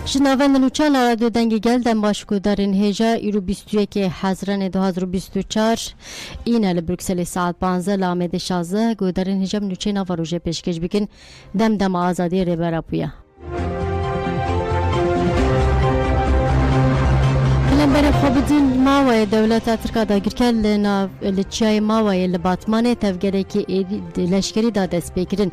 Jnavend nûçan radyo dengê gel dem baş gudarên hêja îro 21 Hezranê 2024 îne li Brukselê saet 15 li Amedê 16 gudarên hêja nûçeyên ava rojê pêşkêş bikin dema azadiyê rêbera bûye. Lembere xwebidîn mawayê dewleta Tirkiye dagirker li çiyayê mawayê li Batmanê tevgerekî leşkerî da dest pê kirin.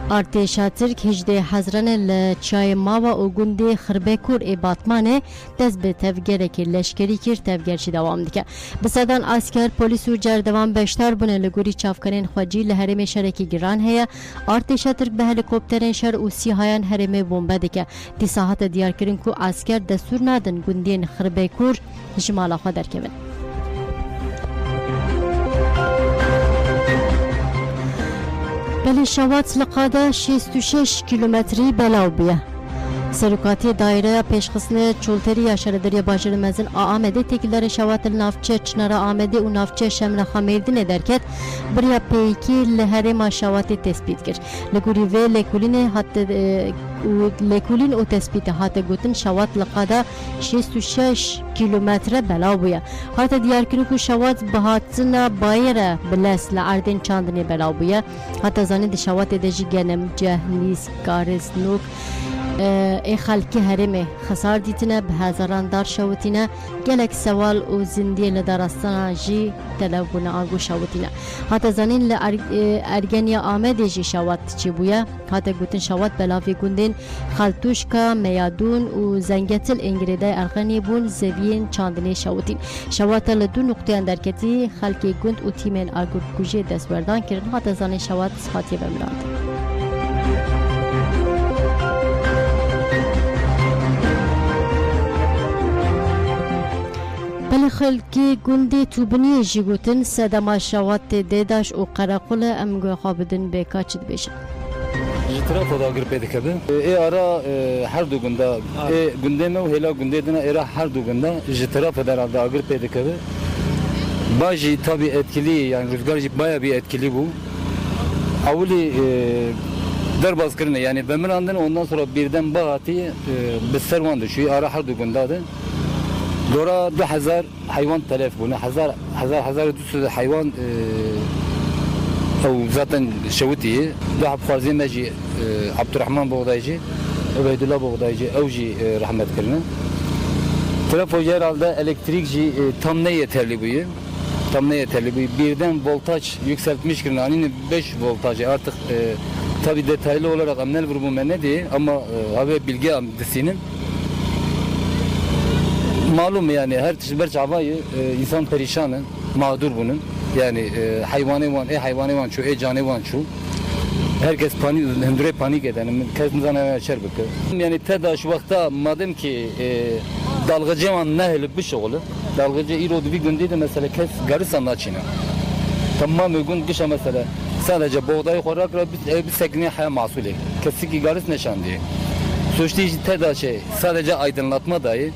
Artêşa Tirk 18 Hezranê li çiyayê mawa û gundê Xirbekur ê Batmanê dest bi tevgerekî leşkerî kir, tevger jî dewam dike. Bi sedan asker, polîs û cerdevan beşdar bûne li gorî çavkanên xwecî li herêmê şerekî giran heye. Artêşa Tirk bi helîkopterên şer û sîhayan herêmê bombe dike. Dîsa hate diyarkirin ku asker destûr nadin gundên Xirbekur ji mala xwe derkevin. Belê şewat li qada 66 kilometrî belav bûye. Serokatî Daireya Pêşxistinê Çolteriya Şaredariya Bajêrê Mezin a Amedê têkildarên şewat li navçe Çinara Amedê û navçe Şemla Xemêrdînê derket biriya pêyîkî li herêma şewatê tespît kir. Li gorî vê lêkolîn û tespîtê hate gotin şewat li qada 66 kilometre belav bûye. Hate diyarkirin ku şewat bi hatina bayê re bi les li erdên çandinê belav bûye. Hate zanîn di şewatê de jî genim, ceh, lîs, garis, nûk ê xelkê herêmê xesar dîtine bi hezaran dar şewitîne gelek sewal û zindiyê li darastana jî telev bûne ango şewitîne. Hate zanîn li Ergeniya Amedê jî şewat çî bûye. Hate gotin şewat belavê gundên Xeltûşka, Meyadûn û Zengetil ên girêdayê Erxeniyê bûn zeviyên çandinê şewitîn. Şewata li du noqteyan derketî xelkê gund û tîmên agirkujiyê destberdan kirin. Hate zanîn şewat hatiye vemirandin. Belê xelkê gundê Tûbiniyê jî gotin sedema şewatê Dêdaş û Qereqûlê em xwe bidin bêka çi dibêjin. Ji tarafa da agir pê dikeve. Ê ara her du gunda gundê me û hêla gundê dine êra her du gunda ji tarafa de herhalde agir pê dikeve. Ba jî tabii etkili yani rüzgar jî baya bir etkili bû. Awilî derbas kirine yani vemirandin ondan sonra birden ba hatiye bi serwan düşüyor. Ara her du gundadı. Dora 2000 hayvan telef bûne. 1200 hayvan ew zaten şewitî. Du hafazê me jî Abdurrahman Boğdaycı, Ubeydullah Boğdaycı ew jî rahmet kirine. Telefon herhalde elektrik jî tam ne yeterli bûye. Tam ne yeterli bûye. Birden voltaj yükseltmiş kirine. Yani 5 voltajı artık tabi detaylı olarak amnel grubu ne diye ama abi bilgi amdisinin malum yani her tişber çabayı insan perişanı mağdur bunun yani hayvanı var hayvanı var şu canı var şu herkes panik hündüre panik eden kesmizan açar bakı yani tedaş vakta madem ki dalgıcı var nehli bir şoğlu dalgıcı irodu bir günde de mesela kes garısan açına tamam uygun kışa mesela sadece buğday korak bir sekine haya masuli kesiki garıs neşan diye suçlu tedaşı sadece aydınlatma dahi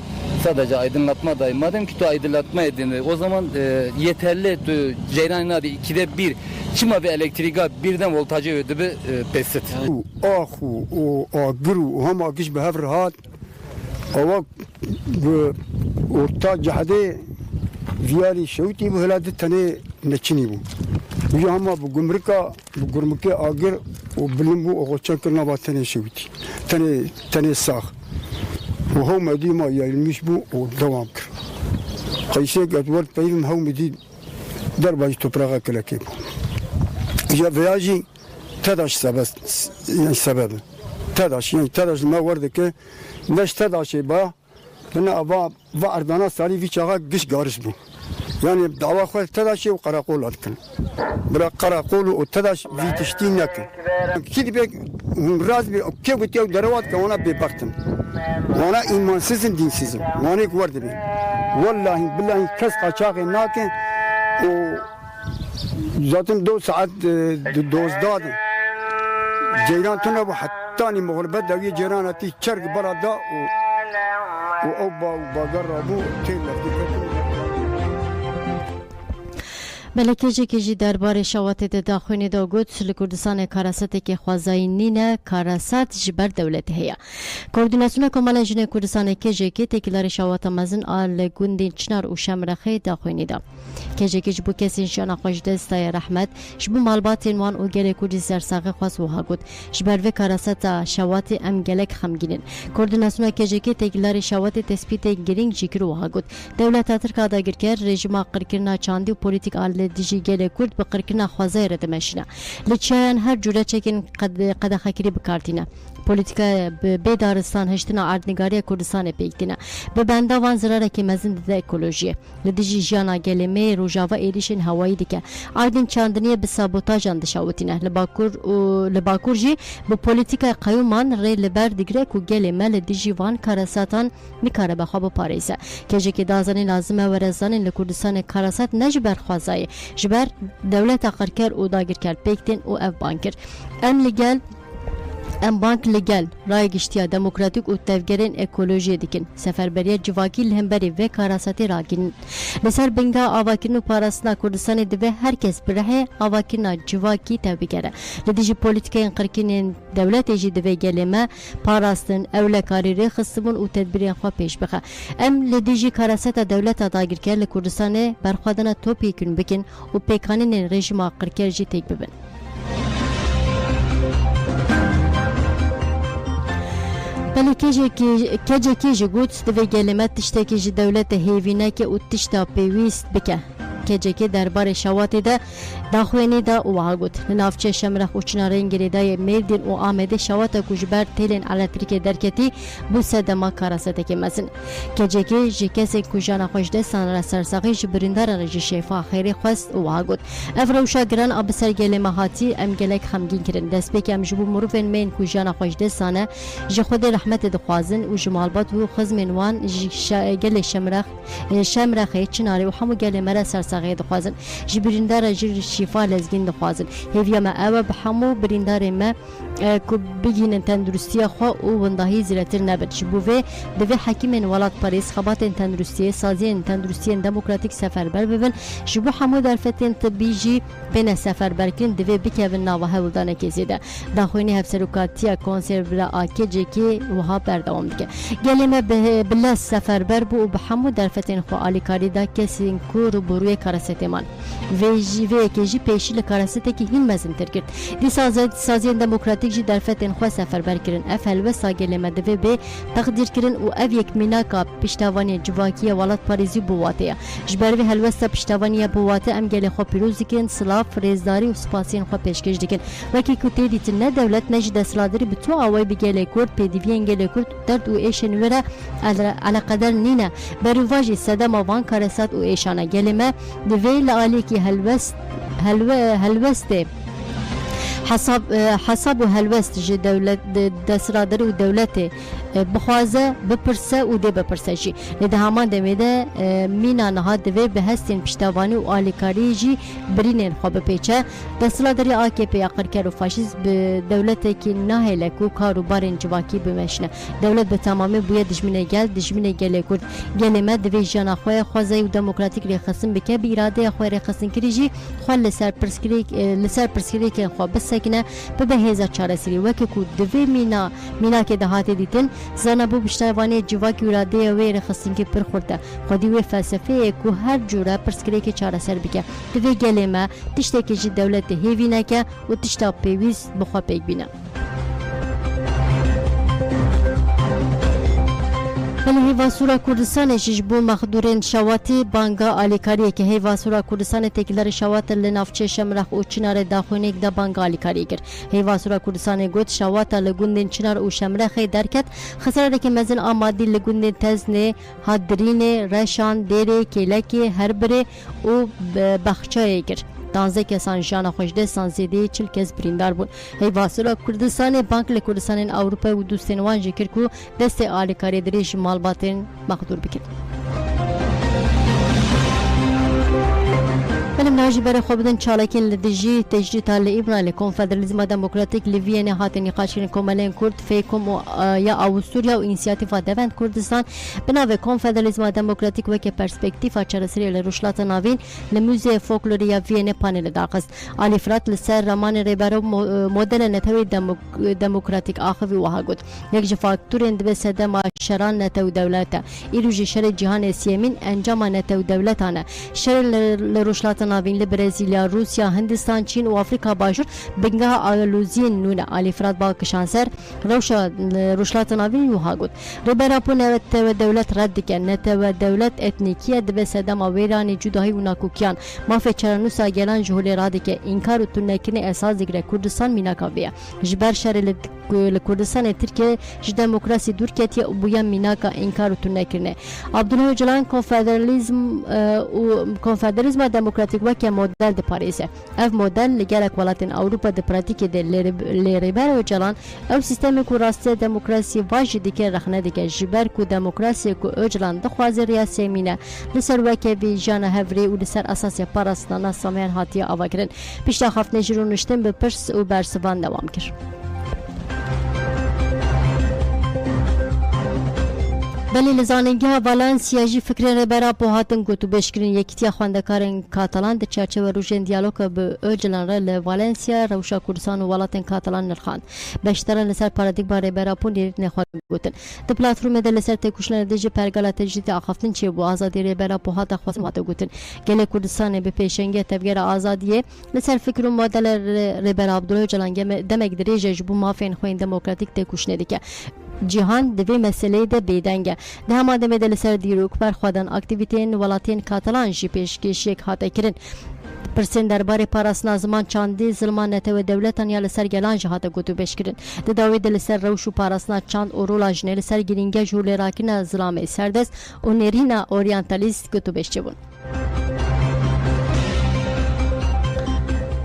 madem ki tu aydınlatma edin o zaman yeterli ceyran adı 2'de 1 çima bir elektrika birden voltajı ödü bir pesit. Ahu o agru hem akiş behevr hat ama orta cahde viyali şevti bu helade tane neçini bu. Bu ama bu gumrika agir o bilim bu o çakırna batene şevti. Tane sağ. وهو مديما يلمش بو ودوام كر قيسيك أدوار بيرم هو مدي درباج تبرغا كلاكيب جا فياجي تداش سبب تداش ما وردك نش تداش با لنا أبا أردنا سالي في شغا قش قارس بو يعني دعوة خوال تداشي وقراقول أذكر برا قراقول وتداش في تشتين لكن كده بيك راز بي كيف بتيو دروات كوانا ببختن وانا imansızım dinsizim. Vanik vardı benim. Vallahi billahi kes kaçak nakin o zaten 2 saat dozdadı. Ceyran tuna bu hattani muğribet davi ceyran ati çark barada o bagarra bu tella. ملکه جی درباره شوات داخونی دا گوت لکردستان کاراسات که خوازایی نینه کاراسات جبر دولت هیا کوردیناسیون کمال جن کردستان که تکیلار شوات مزن آل گوندین چنار و شمرخه داخونی دا که جبو کسی شان خوش دستای رحمت جبو مالبات وان او گل کردی سرساق خواست و ها گوت جبر و کاراسات شوات ام گلک خمگینن کوردیناسیون که تکیلار شوات تسبیت گرینگ جیکر و ها گوت دولت ترکا دا گرکر رژیم قرکرنا چاندی و پولیتیک آل دیجی گل کرد بقرکرنا خوازای ردمشنا لچیان هر جوره چکن قد خکری بکارتینا پولیتیکا به دارستان هشتنا اردنگاری کردستان پیکتینا به بنده وان زراره که مزن ده اکولوژی لدیجی جانا گلمه روجاوا ایریشن هوایی دیگه اردن چاندنی به سابوتاج اندشاوتینه لباکور جی به پولیتیکا قیومان ری لبر دیگره کو گلمه لدیجی وان کاراساتان میکاره بخواب پاریسه که جی که دازانی لازمه ورزانی لکردستان کاراسات نجبر خوازای جبر دولت قرکر او داگرکر پیکتین او اف بانکر ام لگل ام بانک لگل رای گشتیا دموکراتیک و تفگرین اکولوژی دیکن سفربریه جواکی لهمبری و کاراساتی راگین لسر بنگا آواکینو پاراسنا کردستان دوه هر کس بره آواکینا جواکی تفگره لدیجی پولیتیکین قرکینین دولت جی دوه گلمه پاراستن اولکاری ری خستمون و تدبیرین خواه پیش بخه ام لدیجی کاراسات دولت داگیر که لکردستان برخوادنا توپی کن بکن و پیکانین رژیم قرکر جی تک ببن بله که جی گوت دوی گلمت تشته که جی دولت هیوینه که او تشتا پیویست بکه که جی درباره شواتی ده داخوینی ده او آگوت لنافچه شمرخ و چنارین گریده میردین و آمده شواتا کجبر تیلین الکتریک درکتی بو سدما کاراسته که مزن که جی کسی کجانا خوش دستان را سرساقی جبریندار رجی شیفا خیری خواست او آگوت افروشا گران آب سر گلمه هاتی ام گلک خمگین کرن دست بکی ام جبو مروفین مین کجانا خوش دستانه جی خود رحمت دخوازن و جمالبات و خزمین وان گل شمرخی چناری و همو گلمه را سرساقی دخوازن جبریندار رجی شفا لزگین دخوازن هیویا ما اوه بحمو بریندار ما که بگینن تندرستی خواه و وندهی زیرتر نبود شبوه دوه حکیمین ولاد پاریس خبات تندرستی سازین تندرستی دموکراتیک سفربر ببن شبو حمو درفتین طبیجی بین سفربر کن دوه بکوین ناوه ولدانه کزیده داخوینی هفسروکاتیا کنسرو آکی جکی وها بردوام دیگه گلمه بلا سفربر بو و بحمو درفتین خواه آلیکاری دا کسین کور و بروی کارستمان وی کجی پیشی لکارسته که هین مزن تر کرد دی سازین دموکراتیک جی درفتین خواه سفربر کرن اف هلوسا گلمه دوه به تقدیر کرن و اف یک مناکا پشتوانی جواکی ولاد پاریزی بواته جبروی هلوسا پشتوانی بواته ام گل خواه پیروزی کن سلاف ریزداری و سپاسین خواه پیشکش دیکن وکی کتی دیتن نه دولت نجی دستلادری بتو آوای بگل کرد پیدیوین گل کرد درد و ایشن وره على قدر نینه برواجی صدام وان کارسات و ایشانه گلمه دوه لعالی که هلوسته حساب و هلوست جی دولت دسترادر و دولت بخوازه بپرسه و ده بپرسه جی لده همان دمیده مینا نها دوی به هستین پشتوانی و آلیکاری جی برینین خواب پیچه دسترادری AKP اقر کرد و فاشیست به دولت که نهی لکو کارو بارین جواکی بمشنه دولت به تمامی بویا دجمینه گل کرد گلمه دوی جانا خواه خوازه و دموکراتیک ری خسن بکه بی اراده خواه ری خسن کری جی خواه لسر پرسکری که خواه بسکنه به هزار چاره سری وکی که دوی مینا که دهاتی دیتن زنه بو پشتوانی جواکی اراده وی ری خسن که پر خورده خودی وی فلسفه که هر جوره پرسکری که چاره سر بکه دوی گلمه تشته که جی دولت هیوینه که و تشتا پیویز بخواه پیک بینه ولی هیواسورا کردستان جبو مخدورین شواتی بانگا آلیکاریه که هیواسورا کردستان تکیلر شوات لنافچه شمرخ و چنار داخونیک دا بانگا آلیکاری گر هیواسورا کردستان گوت شوات لگوندین چنار و شمرخ درکت خساره که مزن آمادی لگوندین تزنه هادرین رشان دیره کلکی هربره و بخچای گر 12 کسان جان خوشدستان زیده 40 کس بریندار بود هیواسورا کردستان بانک لکردستان اروپا و دوستنوان جکر کو دست آلیکاری دریش مالباتین مخدور بکرد. بلیم جی بر خوابدن چالکین لدیجی تجدید لیبرال کنفدرالیسم دموکراتیک لیویین هات نقاشین کوملین کرد فیکم یا اوستوریا و اینیشیاتیو دوند کردستان بناو کنفدرالیسم دموکراتیک و که پرسپکتیو چرسری لروشلات ناوین لموزه فولکلوریا وین پانل داقست علی فرات لسر رمان ریبرو مدل نتوی دموکراتیک آخوی وهاگود یک فاکتور اند بسده معاشران نتو دولت ایروجی شر جهان سیمین انجام نتو دولتانه شر لروشلات ناوین لبرزیلیا روسیا هندستان چین و آفریقا باشور بنگاه آلوزین نون علی فرات با کشانسر روشلات ناوین وهاگود ریبراپو نتو دولت رد کن نتو دولت اتنیکیه دبسده ما ویرانی جداهی و ناکوکیان ما فچرنوسا گلان جهول راده که انکار و تنکنی اساس دیگر کردستان میناکاویه جبر شر لکردستان ترکیه ج دموکراسی دور کتی بویا میناکا انکار و تنکنه عبدالله جلان کنفدرالیسم دموکراتیک و که مدل د پاریس اف مدل لگرک ولاتن اوروپا د پراتیک د لیبرال جلان او سیستم کو راسته دموکراسی واج دیگه رخنه دیگه جبر کو دموکراسی کو اجلان د خواز ریاسی مینه لسر وکه بی جان هفری و لسر اساس پاراستانا سامیان هاتیه آواگرن پیشتا خفت نجرون نشتن به پرس و برسوان دوام کرد بلی لزانگی والنسیا جی فکر ربرا پوهاتن گوتو بشکرین یکیتیا خواندکارن کاتالان د چرچه روژن دیالوگ به اوجلان را والنسیا روشا کردستان و ولاتن کاتالان نرخان بشتران لسر پارادیگما ربرا پون دیر نخواد گوتن د پلاتفورم د لسر تکوشلن دیجی پرگالا تجدید آخفتن چه بو آزادی ربرا پوهات خواست ماته گوتن گل کردستان به پیشنگی تبگر آزادیه لسر فکر مدل ربرا عبدالله جلان دمک دریجه بو مافین خوین دموکراتیک تکوشنه دیگه جهان دوی مسئله ده بیدنگه ده هم آدم دل سر دیروک پر خودن اکتیویتین ولاتین کاتالان جی پیشکش یک هاته کرن پرسین درباره پاراسنا زمان چاندی ظلمان نتو دولتان یا لسر گلان جهاته گوتو بشکرن ده داوی دل سر روشو پاراسنا چاند اورولا جنه لسر گرینگه جول راکین ظلامه سردست و نرینا اورینتالیست گوتو بشچبون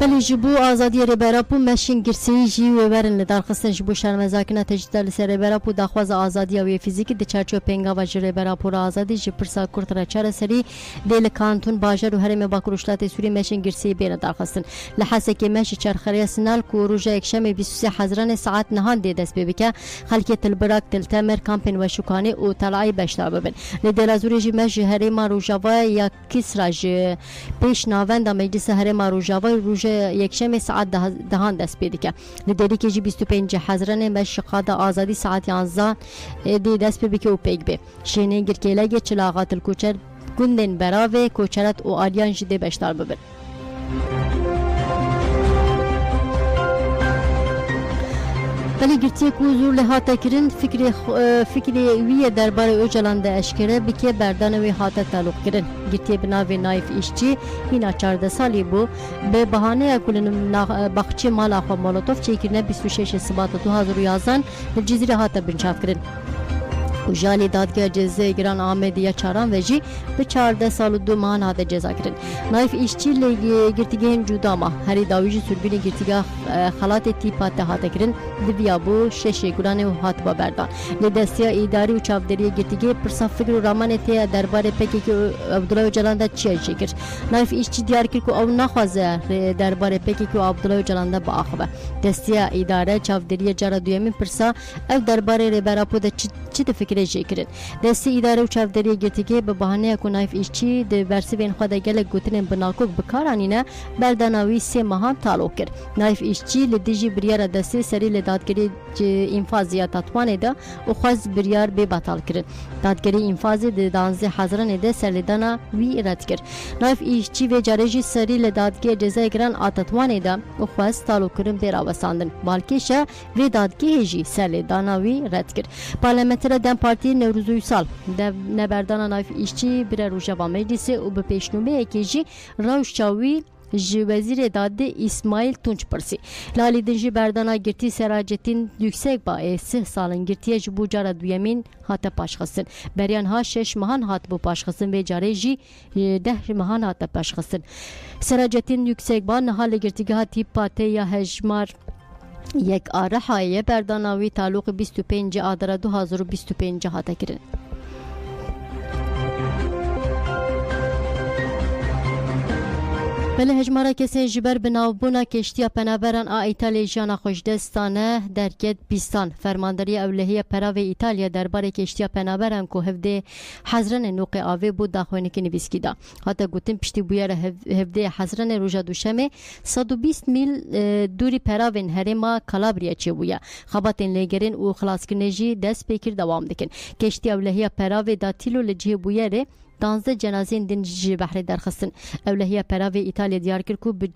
بلی جبو آزادی ربراپو مشین گرسی جی و ورن لدار خستن جبو شرمزاکنا تجدید لسر ربراپو داخواز آزادی و فیزیکی د چرچو پنگا و ربراپو را آزادی جی پرسا کرد را چر سری دیل کانتون باجر و هرم باکروشلات سوری مشین گرسی بین دار خستن لحظه که مشی چرخری سنال کو روزا یکشنبه 23 حزیران ساعت نهان دی دست ببیکه خلکیت البراک تلتمر کامپین و شوکانه و طلعی بشتا ببن لدل ازوری جی مشی هرم روجاوا یا کسرا جی پیش ناوند مجلس هرم روجاوا روز یکشنبه ساعت دهان دست پیدا که لدری که جی 25 حزیران مشقات آزادی ساعت 11 دی دست پیدا که او پیگ به شینه گرکیلگی چلاغات الکوچر گندن براوه کوچرت و آلیان جده بشتار ببر ولی گرتی کو زور لحاظ کردن فکری وی درباره اوجلان ده اشکره بکی بردان وی هات تعلق کردن گرتی بناوی نایف ایشچی هینا 14 سالی بو به بهانه کلن بخچی مال اخو مولوتوف چیکرنه 26 سبات 2011 جزیره هات بنچاف کردن و جالی دادگاه جزای گران آمدیه چاران و جی به 14 سال و 2 ماه هاته جزا کردن نایف ایشچی گرتیگه جودا ما هری داویجی سربینی گرتیگه خلات تیپات هاته کردن دویا بو 6 گران و هات با بردان لدستیا اداری و چاودری گرتیگه پرسا فکر و رامان ته درباره پکی که عبدالله جلان ده چی کرد نایف ایشچی دیار کرد که او نخوازه درباره پکی که عبدالله جلان ده با آخبه دستیا اداره چاودری جرا دویمین پرسا او درباره ربراپو ده چی فکر جیکرد دستی اداره و چاودری گرتیگه به بهانه کو نایف ایشچی د ورسوین خود گله گوتن بناکوک بکارانینه برداناوی 3 ماه تعلق کرد نایف ایشچی لدیجی بریار دستی سری لدادگری انفاضیه تطوانه ده و خواست بریار به بطال کرد دادگری انفاضی د 12 حزیران ده سرلدانا وی رد کرد نایف ایشچی و جارجی سری لدادگی جزای گران آتطوانه ده و خواست تعلق کردن براوساندن بالکیشه و دادگی جی سرلدانا وی رد کرد پارلمانتر دم پارتی نوروز ویسال نبردان نایف ایشچی بر روجا مجلس و به پیشنهاد اکیجی راوش چاوی وزیر داده اسماعیل تونچ پرسی لالی دنجی بردانا گرتی سراجتین yüksek با 3 سالن گرتیه جبو جارا دویمین هات پاشخصن بریان ها 6 ماهان هات بو پاشخصن و جاره جی 10 ماهان هات پاشخصن سراجتین yüksek با نهال گرتیگه ها تیپ پاته یا هجمار یک آرحایه برداناوی تعلق 25 آذر 2025 هاته کرن بله هجمارا کسی جبر بناوبونا کشتیا پنابران ایتالیا جانا خوشدستانه درکت بیستان فرمانداری اولهی پراو ایتالیا درباره کشتیا پنابران که هفته حزرن نوق آوه بود داخوینکی نویسکی دا حتی گوتن پشتی بویر هفته حزرن روژا دوشمه 120 میل دوری پراوین هرما کالابریا چه بویا خباتین لگرین و خلاص کنجی دست پیکر دوام دکن کشتیا اولهی پراو دا تیلو لجه بویره 12 جنازین دین جی بحر درخستن اولهیه پراوی ایتالیا دیار کرد که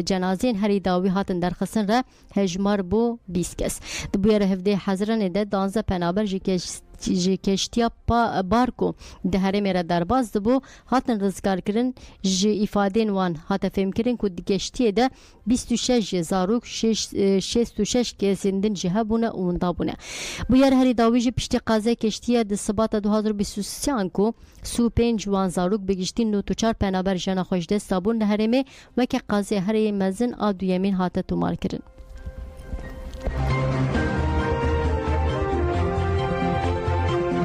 جنازین هری داوی هاتن درخستن را هجمار بو 20 کس دبویر هفته حضران ده 12 پنابر جی کشتیا بارکو ده هره میره درباز دبو هاتن رزگار کرن جی افادین وان هات فهم کرن که کشتیه ده 26 زاروک 66 کسیندن جه بونه اوندا بونه بویر هری داوی جی پشتی قازه کشتیه ده سبات 2023 کو سو 5 وان زاروک بگشتین نو تو 4 پنابر جنا خوشده سابون ده هرمه وکه قازه هری مزن آدو یمین هات تومار کرن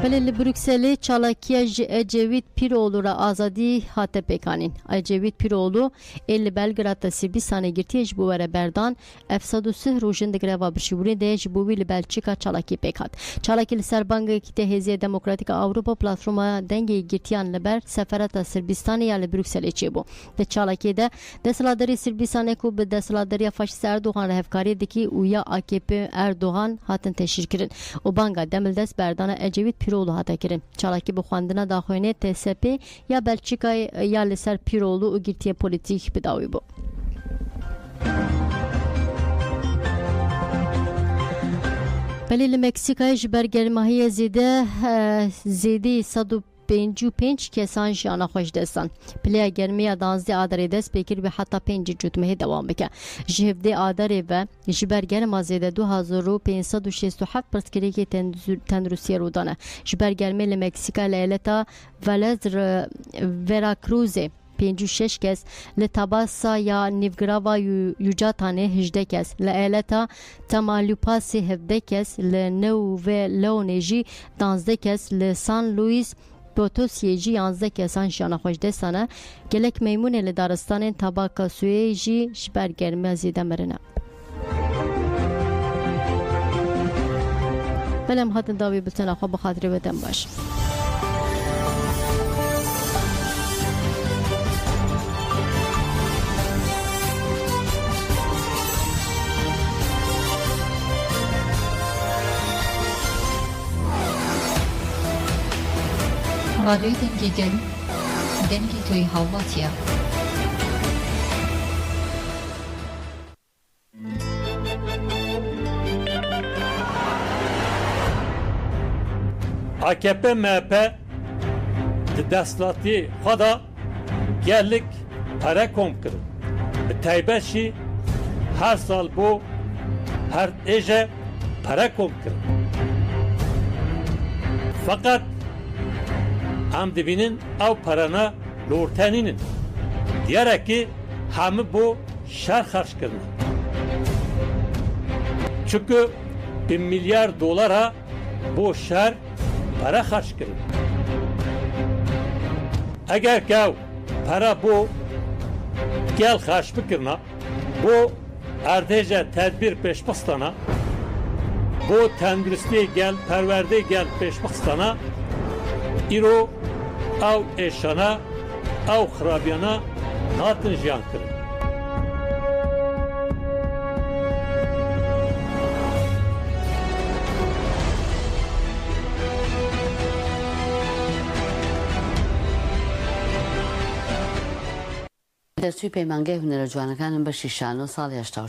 بله لبروکسلی چالاکیه اجوید پیرولو را آزادی هات پیکانین اجوید پیرولو ال بلگراد سیبی سانه گرتی اجبوره بردان افسادوسه روشن دگروا برشیبونی ده اجبوی لبلچیکا چالاکی پیکات چالاکی لسربانگ کیته هزیه دموکراتیک اوروپا پلاتفورما دنگی گرتیان لبر سفارت سربیستان یا لبروکسلی چی بو ده چالاکی ده دستلادری سربیستانه کو به دستلادری فاشیست اردوغان رهفکاری دکی و یا AKP اردوغان هاتن تشکیل کردن و بانگا دمل دست بردان اجوید پیرولو هاتا کرن چالاکی بخواندنا داخوینه TSP یا بلچیکای یا لسر پیرولو و گرتی پولیتیک بداوی بو بلی لمکسیکای جبرگرماهی زیده 155 کسان جانا خوش دستان پلیا گرمی 12 آداری دست بکر به حتی 5 جتمه دوام بکن جهفده آداری و جبرگرما زیده 2567 پرسکری که تندرستی رو دانه جبرگرمی لمکسیکا لیلتا ولز وراکروزه 56 کس لتاباسا یا نیوگراوا یوجاتانه 18 کس لایلتا تمالیوپاسی 17 کس لنو و لونجی 12 کس لسان لوئیس پوتوسی جی 11 کسان جانا خوش دستانه گلک میمون لدارستان تاباکا سوی جی جبرگرمی زیده مرنه بلم هاتن داوی بلتن آخوا بخاطر بدن باش رادیوی دنگی گل دنگی توی هاواتیا AKP MHP دستلاتی خدا گلک پره کم کرد به تایبشی هر سال بو هر ایجه پره کم کرد فقط هم دبینن او پرانا لورتنینن دیاره که همه بو شهر خرج کردن چونکه $1 milyar بو شهر para خرج کردن اگر که para بو گل خرج بکرنا بو ارتجا تدبیر پیش بستانا بو تندرستی گل پرورده گل پیش بستانا ایرو او ایشانا او خرابیانا ناتن جیان کرد دەستوی پەیمانگای هونەرە جوانەکانم بەشی 6 ساڵی 80